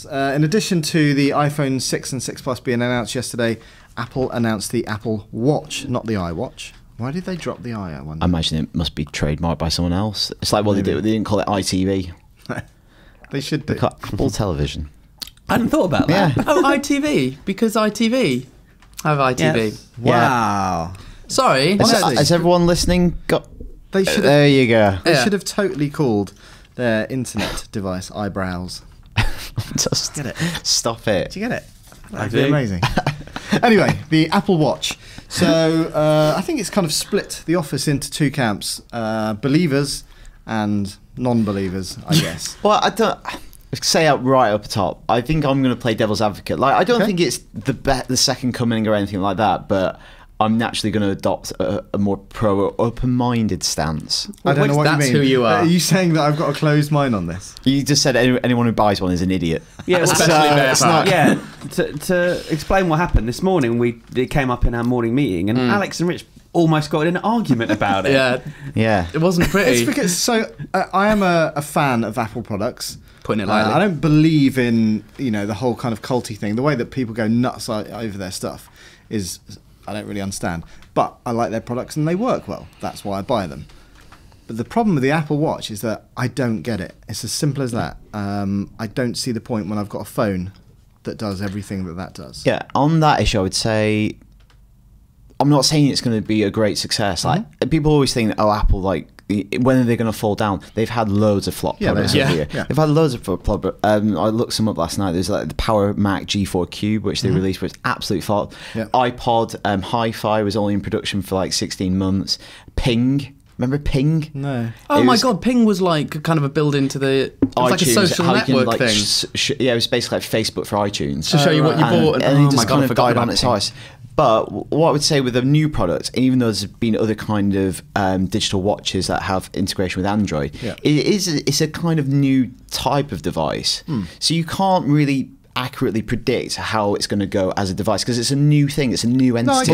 In addition to the iPhone 6 and 6 Plus being announced yesterday, Apple announced the Apple Watch, not the iWatch. Why did they drop the I wonder? I imagine it must be trademarked by someone else. It's like what they did. They didn't call it ITV. They should do. They call it Apple Television. I hadn't thought about that. Yeah. Oh, ITV, because ITV. I have ITV. Yes. Wow. Sorry. Has everyone listening got... They should. There you go. They should have totally called their internet device Eyebrows. Just Get it? stop it. Do you get it? That'd do. be amazing. Anyway, the Apple Watch. So I think it's kind of split the office into two camps: believers and non-believers, I guess. Well, I don't say out right up the top. I think I'm going to play devil's advocate. Like, I don't think it's the second coming or anything like that, but I'm naturally going to adopt a more pro or open-minded stance. I don't know what that's you mean. who you are. Are you saying that I've got a closed mind on this? You just said anyone who buys one is an idiot. Yeah, Especially Bear yeah. To explain what happened this morning, it came up in our morning meeting, and Alex and Rich almost got in an argument about it. Yeah. It wasn't pretty. It's because I am a fan of Apple products. Putting it lightly. I don't believe in the whole kind of culty thing. The way that people go nuts over their stuff is I don't really understand. But I like their products and they work well. That's why I buy them. But the problem with the Apple Watch is that I don't get it. It's as simple as that. I don't see the point when I've got a phone that does everything that does. Yeah, on that issue, I would say I'm not saying it's going to be a great success. Like people always think, oh, Apple, like, when are they going to fall down? They've had loads of flop products over the year. Yeah. They've had loads of flop. I looked some up last night. There's like the Power Mac G4 Cube, which they released, which absolutely flop. Yeah. iPod Hi-Fi was only in production for like 16 months. Ping. Remember Ping? No. Oh my God, Ping was like kind of a build-into the... It was like a social network thing. Yeah, it was basically like Facebook for iTunes. To show you what you bought. And it just kind of died on its ice. But what I would say with a new product, even though there's been other kind of digital watches that have integration with Android, it's a kind of new type of device. So you can't really accurately predict how it's going to go as a device because it's a new thing, it's a new entity.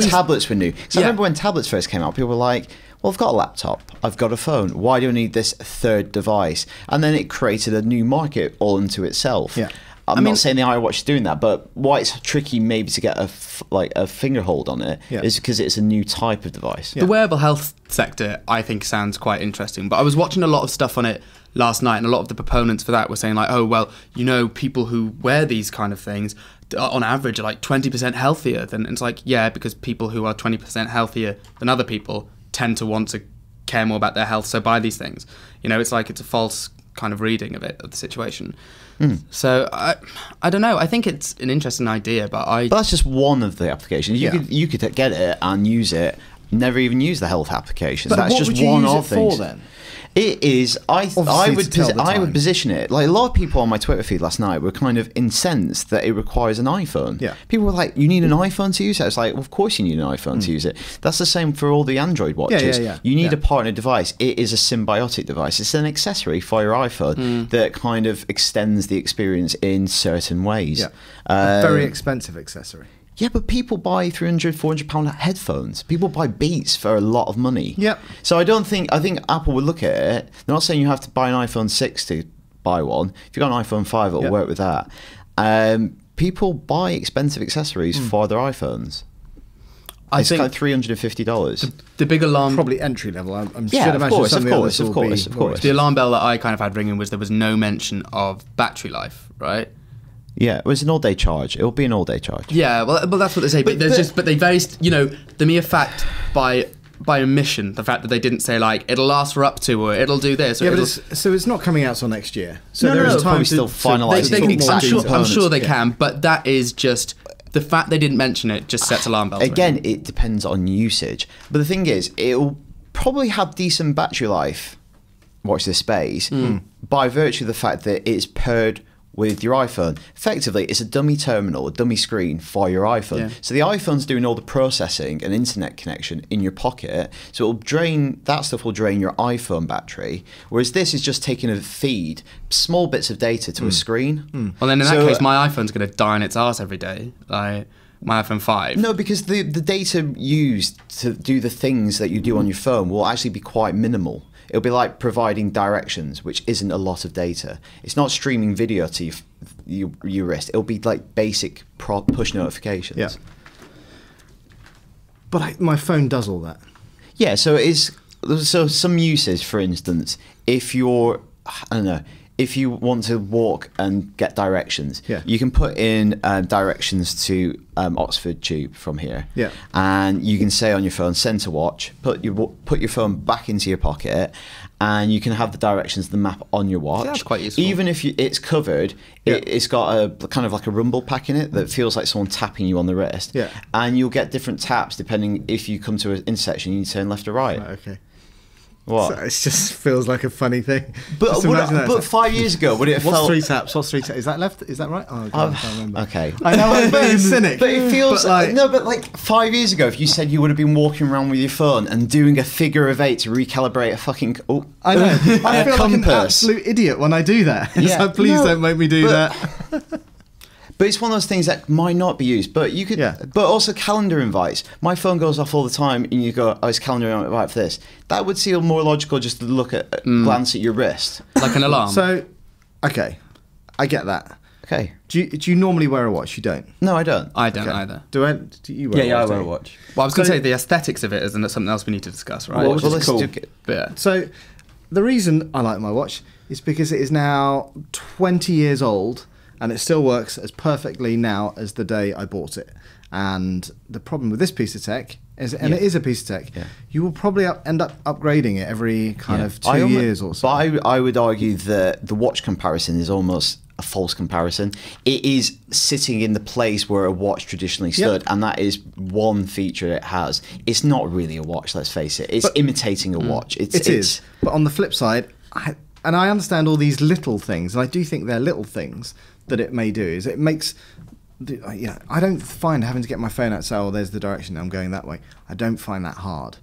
Tablets were new. So I remember when tablets first came out, people were like, well, I've got a laptop, I've got a phone, why do I need this third device? And then it created a new market all into itself. Yeah. I'm not saying the iWatch is doing that, but why it's tricky maybe to get a finger hold on it is because it's a new type of device. The wearable health sector, I think, sounds quite interesting. But I was watching a lot of stuff on it last night, and a lot of the proponents for that were saying like, oh, well, people who wear these kind of things on average are like 20% healthier. And it's like, yeah, because people who are 20% healthier than other people tend to want to care more about their health, so buy these things. It's like it's a false kind of reading of the situation. So I don't know. I think it's an interesting idea, but that's just one of the applications. You could get it and use it, never even use the health applications. That's just one of things. Then? It is. I would position it like a lot of people on my Twitter feed last night were kind of incensed that it requires an iPhone. Yeah. People were like, "You need an iPhone to use it." It's like, well, of course you need an iPhone to use it. That's the same for all the Android watches. You need a partner device. It is a symbiotic device. It's an accessory for your iPhone that kind of extends the experience in certain ways. Yeah. A very expensive accessory. Yeah, but people buy £300, £400 headphones. People buy Beats for a lot of money. Yep. So I think Apple would look at it. They're not saying you have to buy an iPhone 6 to buy one. If you've got an iPhone 5, it'll work with that. People buy expensive accessories for their iPhones. I think like $350. The big alarm, probably entry level. I'm yeah, should of imagine course, of course. The alarm bell that I kind of had ringing was there was no mention of battery life, right? Yeah, it was an all-day charge. It'll be an all-day charge. Yeah, well, that's what they say. But they very, the mere fact by omission, the fact that they didn't say like it'll last for up to or it'll do this. Or yeah, so it's not coming out till next year. So there is time to still finalise. I'm sure they can, but that is just the fact they didn't mention it just sets alarm bells. Again, it depends on usage. But the thing is, it'll probably have decent battery life. Watch this space by virtue of the fact that it's paired with your iPhone. Effectively, it's a dummy terminal, a dummy screen for your iPhone. Yeah. So the iPhone's doing all the processing and internet connection in your pocket. So it'll drain, that stuff will drain your iPhone battery. Whereas this is just taking a feed, small bits of data to a screen. Well, then in that case, my iPhone's going to die on its arse every day. Like my iPhone 5. No, because the data used to do the things that you do on your phone will actually be quite minimal. it'll be like providing directions, which isn't a lot of data. It's not streaming video to your wrist. It'll be like basic push notifications. Yeah. But my phone does all that. Yeah, so some uses, for instance, if you're, I don't know, if you want to walk and get directions, you can put in directions to Oxford Tube from here. Yeah. And you can say on your phone, send to watch, put your phone back into your pocket, and you can have the directions, the map on your watch. That's quite useful. Even if it's covered, it's got a kind of like a rumble pack in it that feels like someone tapping you on the wrist. Yeah. And you'll get different taps depending if you come to an intersection, you turn left or right. Okay. What? So it just feels like a funny thing. But 5 years ago, would it have felt... What's 3 taps? What's 3 taps? Is that left? Is that right? Oh, God, I can't remember. Okay. I know I'm being cynic. But it feels... But like 5 years ago, if you said you would have been walking around with your phone and doing a figure of 8 to recalibrate a fucking... I know. I feel like an absolute idiot when I do that. It's like, please don't make me do that. But it's one of those things that might not be used. But you could, but also calendar invites. My phone goes off all the time, and you go, "Oh, it's calendar invite for this." That would seem more logical just to look at, glance at your wrist, like an alarm. So, okay, I get that. Okay. Do you normally wear a watch? You don't. No, I don't. I don't either. Do you wear? Yeah, I wear a watch. Well, I was going to say the aesthetics of it isn't something else we need to discuss, right? Well, let's cool. Yeah. So, the reason I like my watch is because it is now 20 years old. And it still works as perfectly now as the day I bought it. And the problem with this piece of tech is, and it is a piece of tech, you will probably end up upgrading it every kind of 2 years or so. But I would argue that the watch comparison is almost a false comparison. It is sitting in the place where a watch traditionally stood, and that is one feature it has. It's not really a watch, let's face it. It's imitating a watch. It is. But on the flip side, I understand all these little things, and I do think they're little things that it may do, is it makes, I don't find having to get my phone out and say, oh, there's the direction, I'm going that way. I don't find that hard.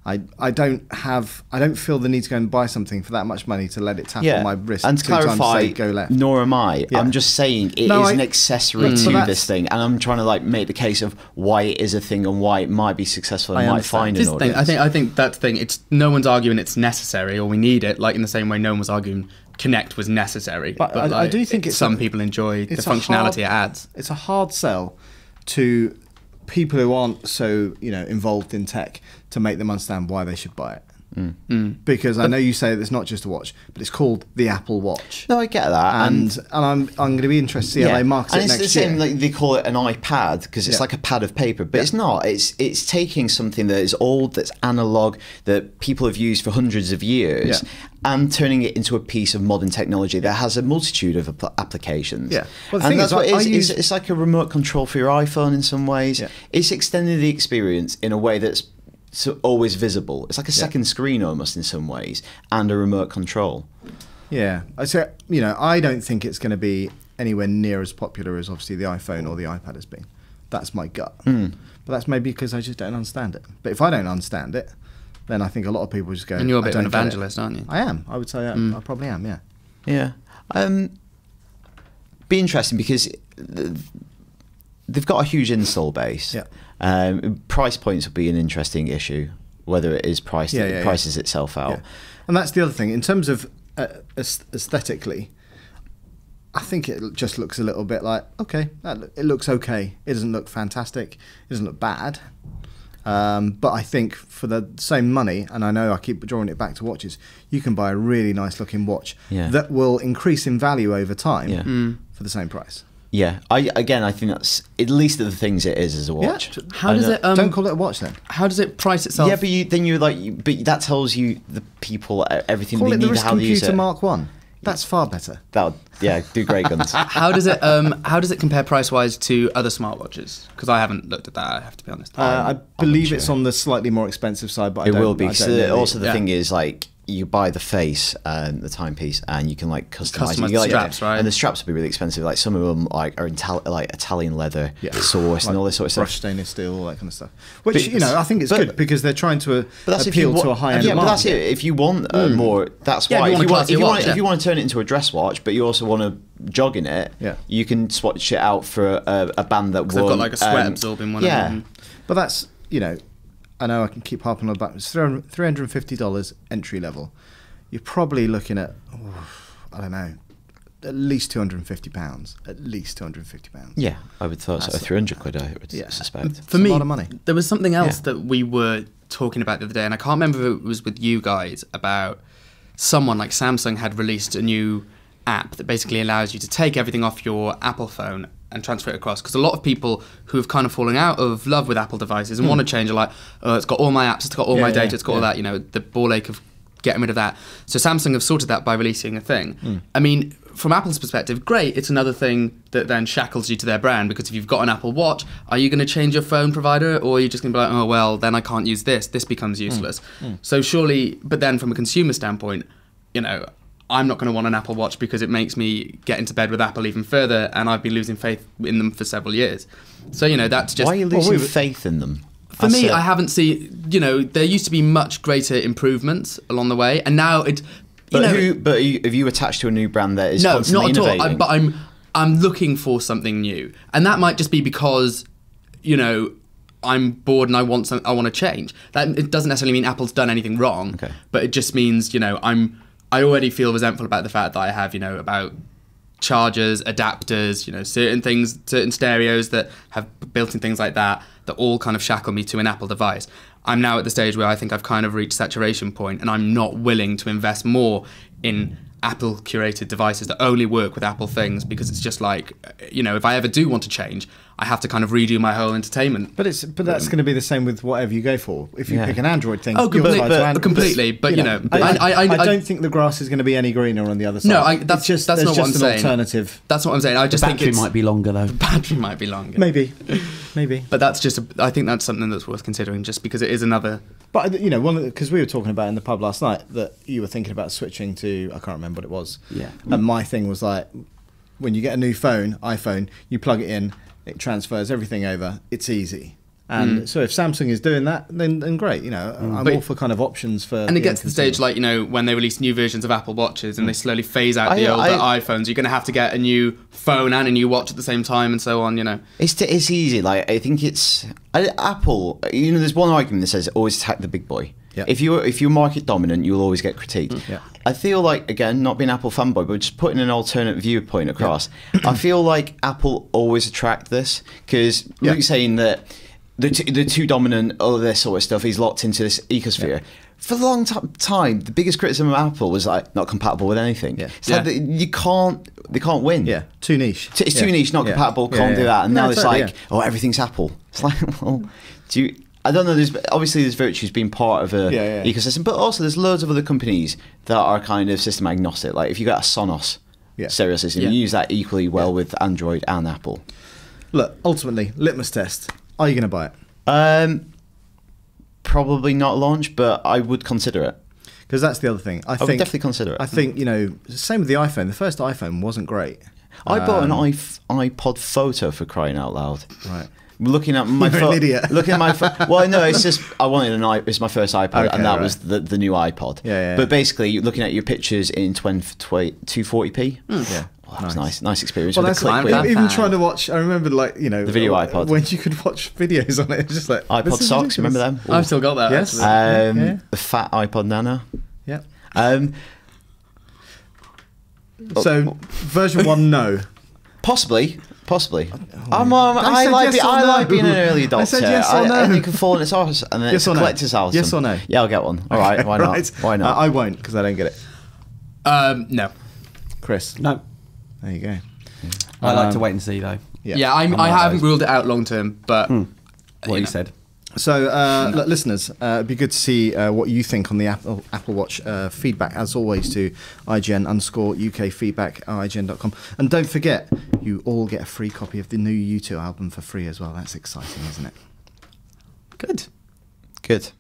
I don't feel the need to go and buy something for that much money to let it tap on my wrist. And to clarify, say, go left. Nor am I. I'm just saying it is an accessory to this thing, and I'm trying to like make the case of why it is a thing and why it might be successful and might find an audience. I think that's the thing. It's no one's arguing it's necessary or we need it. Like in the same way, no one was arguing Connect was necessary. But I do think some people enjoy the functionality it adds. It's a hard sell to people who aren't so involved in tech to make them understand why they should buy it. Because I know you say that it's not just a watch, but it's called the Apple Watch. No, I get that, and I'm going to be interested to see how they market it next year. And it's the same, like they call it an iPad because it's like a pad of paper, but it's not. It's taking something that is old, that's analog, that people have used for hundreds of years, and turning it into a piece of modern technology that has a multitude of applications. Yeah, well, and that's what it is. It's like a remote control for your iPhone in some ways. Yeah. It's extending the experience in a way that's always visible. It's like a second screen almost in some ways, and a remote control. Yeah, so I don't think it's going to be anywhere near as popular as obviously the iPhone or the iPad has been. That's my gut, but that's maybe because I just don't understand it. But if I don't understand it, then I think a lot of people just go. And you're a bit of an evangelist, aren't you? I am. I would say I probably am. Yeah. Yeah. Be interesting because they've got a huge install base. Yeah. Price points will be an interesting issue, whether it is priced, prices itself out. Yeah. And that's the other thing. In terms of aesthetically, I think it just looks a little bit like, okay, it looks okay. It doesn't look fantastic. It doesn't look bad. But I think for the same money, and I know I keep drawing it back to watches, you can buy a really nice looking watch that will increase in value over time for the same price. Yeah, I think that's at least the things it is as a watch. Yeah. How does it? Don't call it a watch then. How does it price itself? Yeah, but that tells you the people everything call they it need the how to use it. Computer Mark 1. That's far better. Do great guns. How does it compare price wise to other smartwatches? Because I haven't looked at that. I have to be honest. I believe it's on the slightly more expensive side, but it will be. So also the thing is like, you buy the face and the timepiece, and you can like customize the straps, right? And the straps will be really expensive. Like some of them are Italian leather sourced and all this sort of stuff. Brushed stainless steel, all that kind of stuff. Which I think it's good because they're trying to appeal to a high-end market. But that's it. If you want more, that's why. If you want to turn it into a dress watch, but you also want to jog in it, you can swatch it out for a band that they've got like a sweat absorbing one. Yeah, but that's I know I can keep harping on about it. It's $350 entry level. you're probably looking at, I don't know, at least £250. At least £250. Yeah, I would thought so. 300 quid, I would suspect. For me, a lot of money. There was something else that we were talking about the other day, and I can't remember if it was with you guys, about someone like Samsung had released a new app that basically allows you to take everything off your Apple phone and transfer it across, because a lot of people who have kind of fallen out of love with Apple devices and want to change are like, oh, it's got all my apps, it's got all my data, it's got all that, you know, the ball ache of getting rid of that. So Samsung have sorted that by releasing a thing. I mean, from Apple's perspective, great, it's another thing that then shackles you to their brand, because if you've got an Apple Watch, are you going to change your phone provider, or are you just going to be like, oh, well, then I can't use this becomes useless. So surely, but then from a consumer standpoint, you know, I'm not going to want an Apple Watch because it makes me get into bed with Apple even further, and I've been losing faith in them for several years. So, you know, that's just... Why are you losing faith in them? For me, I haven't seen... You know, there used to be much greater improvements along the way, and now it... But have you attached to a new brand that is constantly innovating? No, not at all. But I'm looking for something new, and that might just be because, you know, I'm bored and I want to change. That it doesn't necessarily mean Apple's done anything wrong, but it just means, you know, I already feel resentful about the fact that I have, you know, about chargers, adapters, you know, certain stereos that have built-in things like that all kind of shackle me to an Apple device. I'm now at the stage where I think I've kind of reached saturation point, and I'm not willing to invest more in Apple curated devices that only work with Apple things, because it's just like, you know, if I ever do want to change, I have to kind of redo my whole entertainment. But that's going to be the same with whatever you go for. If you pick an Android thing, completely. But you know, I don't think the grass is going to be any greener on the other side. No, that's not what I'm saying. Alternative. That's what I'm saying. I just think the battery might be longer though. The battery might be longer. Maybe. But that's just. I think that's something that's worth considering, just because it is another. But you know, because we were talking about in the pub last night that you were thinking about switching to, I can't remember what it was. Yeah. And my thing was like, when you get a new iPhone, you plug it in, it transfers everything over. It's easy. And so if Samsung is doing that, then great. You know, I'm all for kind of options for. And it gets to the stage like, you know, when they release new versions of Apple Watches and they slowly phase out the older iPhones, you're going to have to get a new phone and a new watch at the same time, and so on. You know, it's easy. Like, I think it's Apple. You know, there's one argument that says always attack the big boy. Yeah. If you're market dominant, you'll always get critiqued. Yeah. I feel like, again, not being Apple fanboy, but just putting an alternate viewpoint across. I feel like Apple always attract this, because you're saying that the two dominant, all of this sort of stuff, he's locked into this ecosphere. Yeah. For a long time, the biggest criticism of Apple was like not compatible with anything. Yeah. It's like they can't win. Yeah, too niche. It's too niche, not compatible. Can't do that. And now it's like, oh, everything's Apple. It's like, well, I don't know. There's virtues being part of a ecosystem, but also there's loads of other companies that are kind of system agnostic. Like if you got a Sonos stereo system, you use that equally well with Android and Apple. Look, ultimately, litmus test. Are you going to buy it? Probably not launch, but I would consider it. Because that's the other thing. I would definitely consider it. I think, you know, same with the iPhone. The first iPhone wasn't great. I bought an iPod Photo, for crying out loud. Right. Looking at my phone. You're an idiot. Looking at my phone. Well, no, it's just I wanted it's my first iPod, and that was the new iPod. Yeah. But basically, looking at your pictures in 240p. Yeah. Oh, that was nice experience. Well, that's like, even trying to watch. I remember, like, you know, the video iPod when you could watch videos on it. It's just like iPod Socks. Remember them? I've still got that. Yes. The fat iPod Nano. Yeah. So version 1, no. Possibly. I like being an early adopter. I said yes or no. I think it can fall in its house, and then it's a collector's house. Yes or no? Yeah, I'll get one. All right, why not? Right. Why not? I won't, because I don't get it. No. Chris? No. There you go. Yeah. I like to wait and see, though. Yeah, I haven't ruled it out long term, but... What you said. So, listeners, it'd be good to see what you think on the Apple Watch. Feedback, as always, to IGN_UK feedback at IGN.com. And don't forget, you all get a free copy of the new U2 album for free as well. That's exciting, isn't it? Good.